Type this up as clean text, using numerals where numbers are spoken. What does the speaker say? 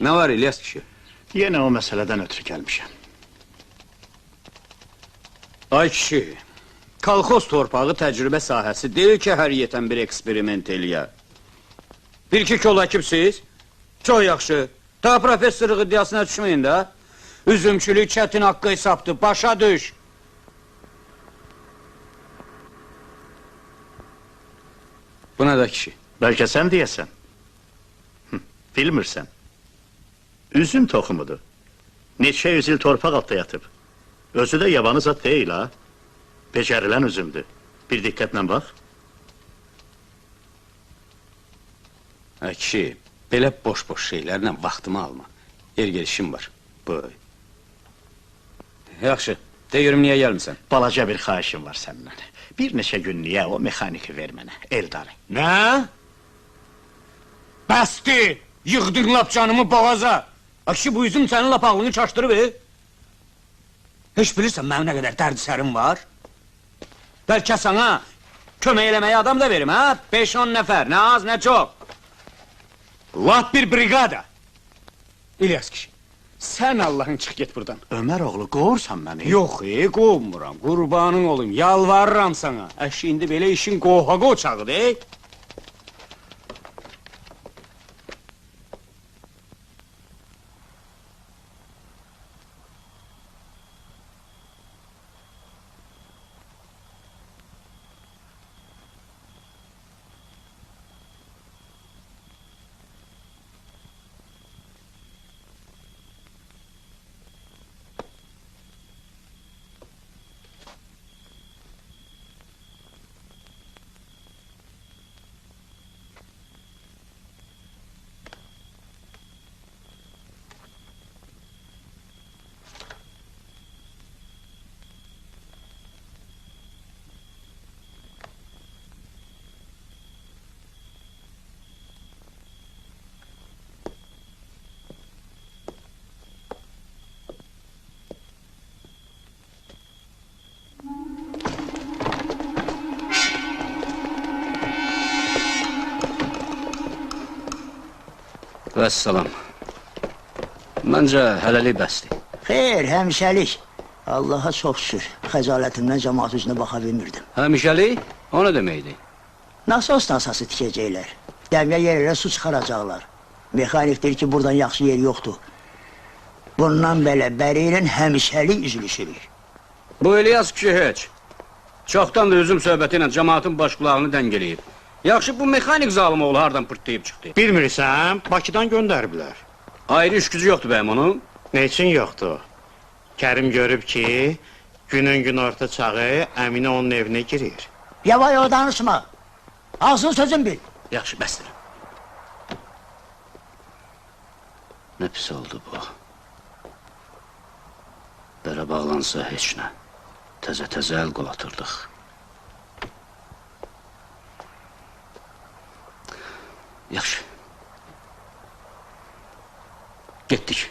Ne var İlyas kişi? Yine o meseleden ötürü gelmişim. Ay kişi, kolxoz torpağı təcrübə sahəsi deyil ki, hər yetən bir eksperiment eləyə. Bir-iki kol əkibsiz, çox yaxşı. Ta professorluq iddiasına düşməyin də. Üzümçülük çətin haqqı hesabdır, başa düş. Bu ne da kişi? Belki sen diyesen. Bilmirsen. Üzüm toxumudur. Neçə yüz il torpaq altda yatıb. Özü de yabanı zat değil ha. Becerilen üzümdür. Bir dikkatle bak. Ay kişi, belə boş-boş şeylərlə vaxtımı alma. Yer gelişim var. Buyur. Yaxşı, de görüm niyə gəlmirsən? Balaca bir xahişim var səndən. Bir neçə günlüyə o mexaniki ver mənə, Eldarı. Nə? Bəsdir! Yığdın lap canımı boğaza! Akşi bu üzüm sənin lap ağlını çaşdırıb, Heç bilirsən mənim nə qədər dərd sərim var? Bəlkə sana kömək eləməyə adam da verim, ha? 5-10 nəfər, nə az, nə çox. Lap bir brigada! İlyas kişi, sən Allah'ın çıx get buradan. Ömer oğlu qovursan məni? Yox, qovmuram, qurbanın olayım, yalvarıram sana. Əşi, indi belə işin qoğaqa uçağıdır, Vəssalam. Məncə hələlik bəsdir. Xeyr, həmişəlik. Allaha çox şükür. Xəcalətimdən cəmaat üzünə baxa bilmirdim. Həmişəlik? O nə deməkdir? Nasıl stansiyası tikəcəklər? Dəmya yerlərə su çıxaracaqlar. Mexanik deyir ki, buradan yaxşı yer yoxdur. Bundan belə bəriylə həmişəlik üzülüşürük. Bu İlyas kişi heç. Çoxdan da üzüm söhbəti ilə cəmaatın baş qulağını dəngeləyib. Yaxşı, bu mexanik zalımoğlu hardan pırtlayıb çıxdı? Bilmirsən, Bakıdan göndəriblər. Ayrı iş gücü yoxdur bəyəm onun? Ne için yoktu? Kerim görüb ki, günün gün orta çağı Əminə onun evinə girir. Yavay o danışma. Ağzın sözün bil. Yaxşı, bəsdir. Nə pis oldu bu? Bərə bağlansa heç nə. Təzə-təzə əl qol atırdıq. Yaxşı. Getdik.